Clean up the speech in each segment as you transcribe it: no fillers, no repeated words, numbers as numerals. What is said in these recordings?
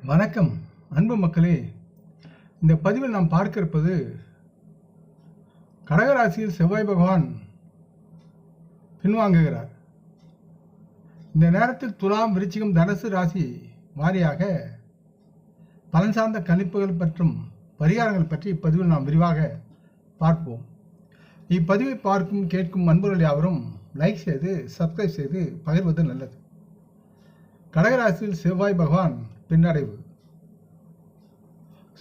வணக்கம் அன்பு மக்களே. இந்த பதிவில் நாம் பார்க்க இருப்பது கடகராசியில் செவ்வாய் பகவான் பின்வாங்குகிறார். இந்த நேரத்தில் துலாம், விருச்சிகம், தனுசு ராசி வாரியாக பலன் சார்ந்த கணிப்புகள் மற்றும் பரிகாரங்கள் பற்றி இப்பதிவில் நாம் விரிவாக பார்ப்போம். இப்பதிவை பார்க்கும் கேட்கும் அன்பர்கள் யாவரும் லைக் செய்து சப்ஸ்கிரைப் செய்து பகிர்வது நல்லது. கடகராசியில் செவ்வாய் பகவான் பின்னடைவு.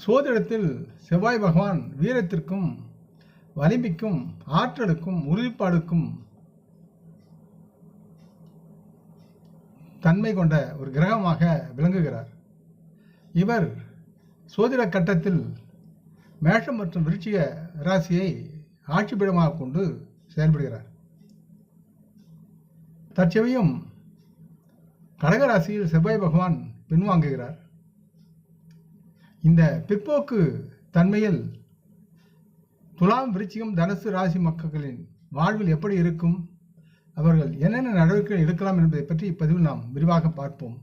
சோதிடத்தில் செவ்வாய் பகவான் வீரத்திற்கும் வலிமைக்கும் ஆற்றலுக்கும் உறுதிப்பாடுக்கும் தன்மை கொண்ட ஒரு கிரகமாக விளங்குகிறார். இவர் சோதிட கட்டத்தில் மேஷம் மற்றும் விருச்சிக ராசியை ஆட்சிபீடமாக கொண்டு செயல்படுகிறார். தற்சமயம் கடகராசியில் செவ்வாய் பகவான் பின்வாங்குகிறார். இந்த பிற்போக்கு தன்மையில் துலாம், விருச்சிகம், தனுசு ராசி மக்களின் வாழ்வில் எப்படி இருக்கும், அவர்கள் என்னென்ன நடவடிக்கைகள் எடுக்கலாம் என்பதை பற்றி இப்பதிவில் நாம் விரிவாக பார்ப்போம்.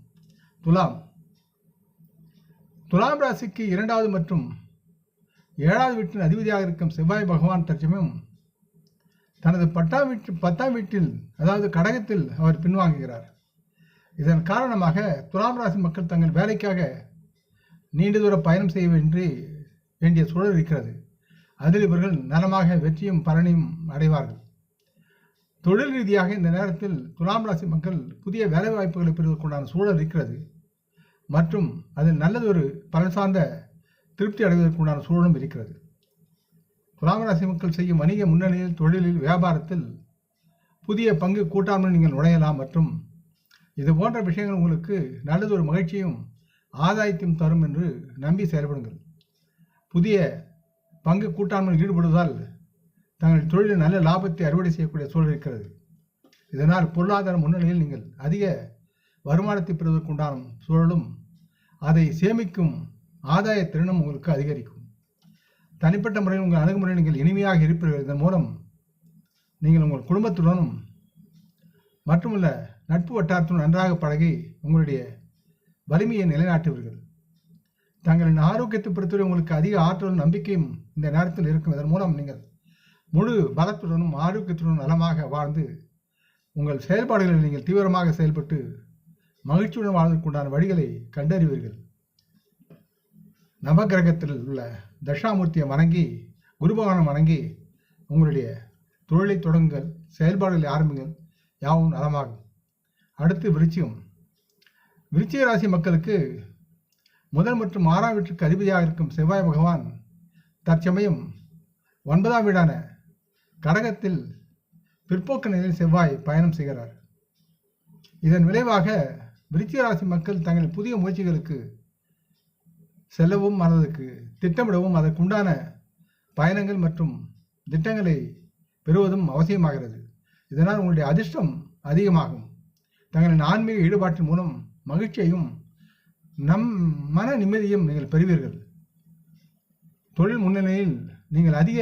துலாம் ராசிக்கு 2வது மற்றும் 7வது வீட்டின் அதிபதியாக இருக்கும் செவ்வாய் பகவான் தற்சமயம் தனது 10ஆம் வீட்டில் அதாவது கடகத்தில் அவர் பின்வாங்குகிறார். இதன் காரணமாக துலாம் ராசி மக்கள் தங்கள் வேலைக்காக நீண்ட தூர பயணம் செய்ய வேண்டிய சூழல் இருக்கிறது. அதில் இவர்கள் நலமாக வெற்றியும் பலனையும் அடைவார்கள். தொழில் ரீதியாக இந்த நேரத்தில் துலாம் ராசி மக்கள் புதிய வேலை வாய்ப்புகளை பெறுவதற்குண்டான சூழல் இருக்கிறது மற்றும் அதில் நல்லதொரு பலன் சார்ந்த திருப்தி அடைவதற்குண்டான சூழலும் இருக்கிறது. துலாம் ராசி மக்கள் செய்யும் வணிக முன்னணியில், தொழிலில், வியாபாரத்தில் புதிய பங்கு கூட்டாண்மை நீங்கள் நுழையலாம் மற்றும் இது போன்ற விஷயங்கள் உங்களுக்கு நல்லதொரு மகிழ்ச்சியும் ஆதாயத்தையும் தரும் என்று நம்பி செயல்படுங்கள். புதிய பங்கு கூட்டாண்மையில் ஈடுபடுவதால் தங்கள் தொழிலில் நல்ல லாபத்தை அறுவடை செய்யக்கூடிய சூழல் இருக்கிறது. இதனால் பொருளாதார முன்னணியில் நீங்கள் அதிக வருமானத்தை பெறுவதற்குண்டான சூழலும் அதை சேமிக்கும் ஆதாய திறனும் உங்களுக்கு அதிகரிக்கும். தனிப்பட்ட முறையில் உங்கள் அணுகுமுறை நீங்கள் இனிமையாக இருப்பீர்கள். இதன் மூலம் நீங்கள் உங்கள் குடும்பத்துடனும் மட்டுமல்ல நட்பு வட்டாரத்துடன் நன்றாக பழகி உங்களுடைய வலிமையை நிலைநாட்டுவீர்கள். தங்களின் ஆரோக்கியத்தை பொறுத்தவரை உங்களுக்கு அதிக ஆற்றலும் நம்பிக்கையும் இந்த நேரத்தில் இருக்கும். இதன் மூலம் நீங்கள் முழு பலத்துடனும் ஆரோக்கியத்துடனும் நலமாக வாழ்ந்து உங்கள் செயல்பாடுகளில் நீங்கள் தீவிரமாக செயல்பட்டு மகிழ்ச்சியுடன் வாழ்வதற்குண்டான வழிகளை கண்டறிவீர்கள். நவகிரகத்தில் உள்ள தட்சாமூர்த்தியை வணங்கி, குரு பகவானை வணங்கி உங்களுடைய தொழிலை தொடங்குங்கள், செயல்பாடுகளை ஆரம்பிங்கள், யாவும் நலமாகும். அடுத்து விருச்சிகம். விருச்சிக ராசி மக்களுக்கு 1 மற்றும் 6ஆம் வீட்டிற்கு அதிபதியாக இருக்கும் செவ்வாய் பகவான் தற்சமயம் 9ஆம் வீடான கடகத்தில் பிற்போக்கு நிலையில் செவ்வாய் பயணம் செய்கிறார். இதன் விளைவாக விருச்சிக ராசி மக்கள் தங்கள் புதிய முயற்சிகளுக்கு செல்லவும் அதற்கு திட்டமிடவும் அதற்குண்டான பயணங்கள் மற்றும் திட்டங்களை பெறுவதும் அவசியமாகிறது. இதனால் உங்களுடைய அதிர்ஷ்டம் அதிகமாகும். தங்களின் ஆன்மீக ஈடுபாட்டின் மூலம் மகிழ்ச்சியையும் மன நிம்மதியும் நீங்கள் பெறுவீர்கள். தொழில் முன்னணியில் நீங்கள் அதிக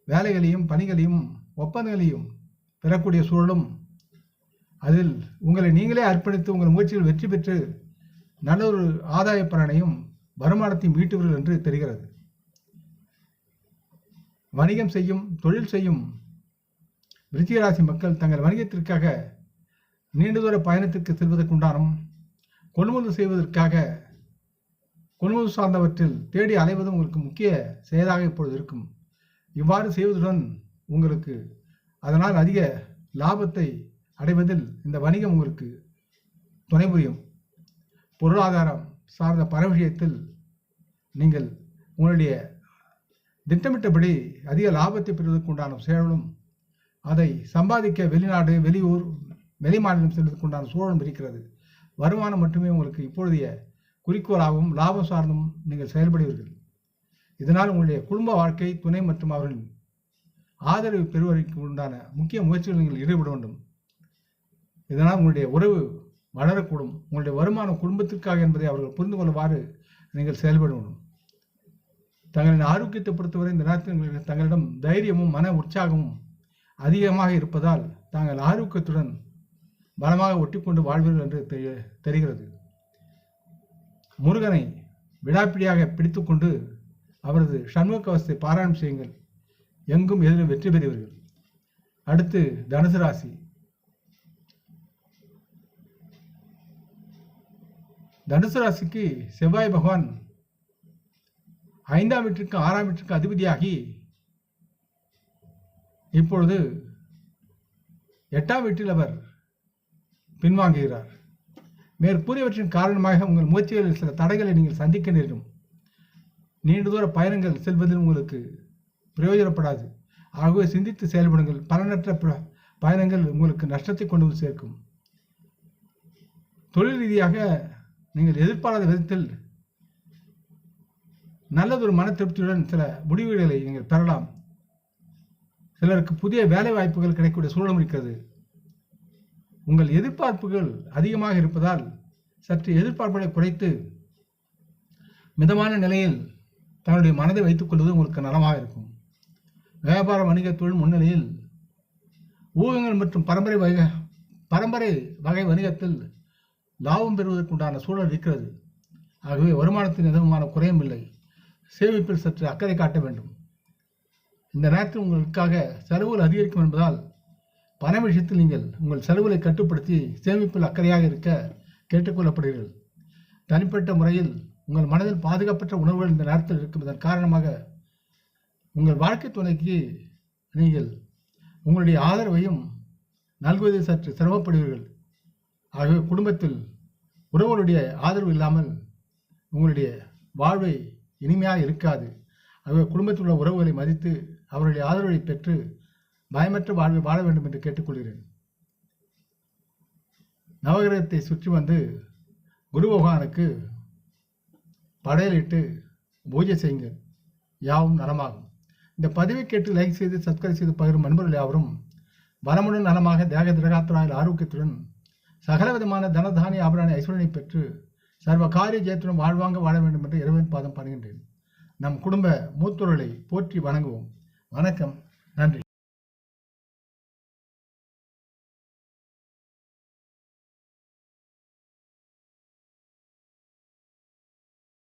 வேலைகளையும் பணிகளையும் ஒப்பந்தங்களையும் பெறக்கூடிய சூழலும், அதில் உங்களை நீங்களே அர்ப்பணித்து உங்கள் முயற்சியில் வெற்றி பெற்று நல்லொரு ஆதாய பலனையும் வருமானத்தையும் ஈட்டுவீர்கள் என்று தெரிகிறது. வணிகம் செய்யும், தொழில் செய்யும் விருச்சிக ராசி மக்கள் தங்கள் வணிகத்திற்காக நீண்ட தூர பயணத்திற்கு செல்வதற்குண்டானும் கொள்முதல் செய்வதற்காக கொள்முதல் சார்ந்தவற்றில் தேடி அலைவதும் உங்களுக்கு முக்கிய செயலாக இப்பொழுது இருக்கும். இவ்வாறு செய்வதுடன் உங்களுக்கு அதனால் அதிக லாபத்தை அடைவதில் இந்த வணிகம் உங்களுக்கு துணை புரியும். பொருளாதாரம் சார்ந்த பல விஷயத்தில் நீங்கள் உங்களுடைய திட்டமிட்டபடி அதிக லாபத்தை பெறுவதற்குண்டான செயலும், அதை சம்பாதிக்க வெளிநாடு, வெளியூர், வெளிமாநிலம் செல்வதற்குண்டான சூழலும் இருக்கிறது. வருமானம் மட்டுமே உங்களுக்கு இப்பொழுதைய குறிக்கோளாகவும் லாபம் சார்ந்தும் நீங்கள் செயல்படுவீர்கள். இதனால் உங்களுடைய குடும்ப வாழ்க்கை துணை மற்றும் அவர்களின் ஆதரவு பெறுவதற்கு உண்டான முக்கிய முயற்சிகள் நீங்கள் ஈடுபட வேண்டும். இதனால் உங்களுடைய உறவு வளரக்கூடும். உங்களுடைய வருமானம் குடும்பத்திற்காக என்பதை அவர்கள் புரிந்து கொள்ளுமாறு நீங்கள் செயல்பட வேண்டும். தங்களின் ஆரோக்கியத்தை பொறுத்தவரை இந்த நேரத்தில் தங்களிடம் தைரியமும் மன உற்சாகமும் அதிகமாக இருப்பதால் தாங்கள் ஆரோக்கியத்துடன் பலமாக ஒட்டிக்கொண்டு வாழ்வீர்கள் என்று தெரிகிறது. முருகனை விடாப்பிடியாக பிடித்துக்கொண்டு அவரது சண்முக கவசத்தை பாராயணம் செய்யுங்கள். எங்கும் எதிலும் வெற்றி பெறுவீர்கள். அடுத்து தனுசு ராசி. தனுசு ராசிக்கு செவ்வாய் பகவான் 5ஆம் வீட்டிற்கு 6ஆம் வீட்டிற்கு அதிபதியாகி இப்பொழுது 8ஆம் வீட்டில் அவர் பின்வாங்குகிறார். மேற்கூறியவற்றின் காரணமாக உங்கள் முயற்சிகளில் சில தடைகளை நீங்கள் சந்திக்க நேரிடும். நீண்ட தூர பயணங்கள் செல்வதில் உங்களுக்கு பிரயோஜனப்படாது. ஆகவே சிந்தித்து செயல்படுங்கள். பலனற்ற பயணங்கள் உங்களுக்கு நஷ்டத்தை கொண்டு வந்து சேர்க்கும். தொழில் ரீதியாக நீங்கள் எதிர்பாராத விதத்தில் நல்லதொரு மன திருப்தியுடன் சில முடிவுகளை நீங்கள் பெறலாம். சிலருக்கு புதிய வேலை வாய்ப்புகள் கிடைக்கக்கூடிய சூழலும் இருக்கிறது. உங்கள் எதிர்பார்ப்புகள் அதிகமாக இருப்பதால் சற்று எதிர்பார்ப்புகளை குறைத்து மிதமான நிலையில் தன்னுடைய மனதை வைத்துக் கொள்வது உங்களுக்கு நலமாக இருக்கும். வியாபார வணிக தொழில் முன்னிலையில் ஊகங்கள் மற்றும் பரம்பரை வகை வணிகத்தில் லாபம் பெறுவதற்குண்டான சூழல் இருக்கிறது. ஆகவே வருமானத்தின் எதுவுமான குறையும் இல்லை. சேமிப்பில் சற்று அக்கறை காட்ட வேண்டும். இந்த நேரத்தில் உங்களுக்காக செலவுகள் அதிகரிக்கும் என்பதால் பண விஷயத்தில் நீங்கள் உங்கள் செலவுகளை கட்டுப்படுத்தி சேமிப்பில் அக்கறையாக இருக்க கேட்டுக்கொள்ளப்படுகிறீர்கள். தனிப்பட்ட முறையில் உங்கள் மனதில் பாதுகாப்பற்ற உணர்வுகள் இந்த நேரத்தில் இருக்கும். இதன் காரணமாக உங்கள் வாழ்க்கை துணைக்கு நீங்கள் உங்களுடைய ஆதரவையும் நல்குவதில் சற்று சிரமப்படுவீர்கள். ஆகவே குடும்பத்தில் உறவுகளுடைய ஆதரவு இல்லாமல் உங்களுடைய வாழ்வை இனிமையாக இருக்காது. ஆகவே குடும்பத்தில் உள்ள உறவுகளை மதித்து அவருடைய ஆதரவை பெற்று பயமற்ற வாழ்வை வாழ வேண்டும் என்று கேட்டுக்கொள்கிறேன். நவகிரகத்தை சுற்றி வந்து குரு பகவானுக்கு படையலிட்டு பூஜை செய்யுங்கள். யாவும் நலமாகும். இந்த பதிவை கேட்டு லைக் செய்து சப்ஸ்கிரைப் செய்து பகிரும் நண்பர்கள் யாவரும் வளமுடன் நலமாக தேக திரகாத்திராயில் ஆரோக்கியத்துடன் சகல விதமான தனதானிய ஆபரண ஐஸ்வரனை பெற்று சர்வ காரிய ஜெயத்துடன் வாழ்வாங்க வாழ வேண்டும் என்று இறைவன் பாதம் பணிகின்றேன். நம் குடும்ப மூத்தோர்களை போற்றி வணங்குவோம். வணக்கம். நன்றி.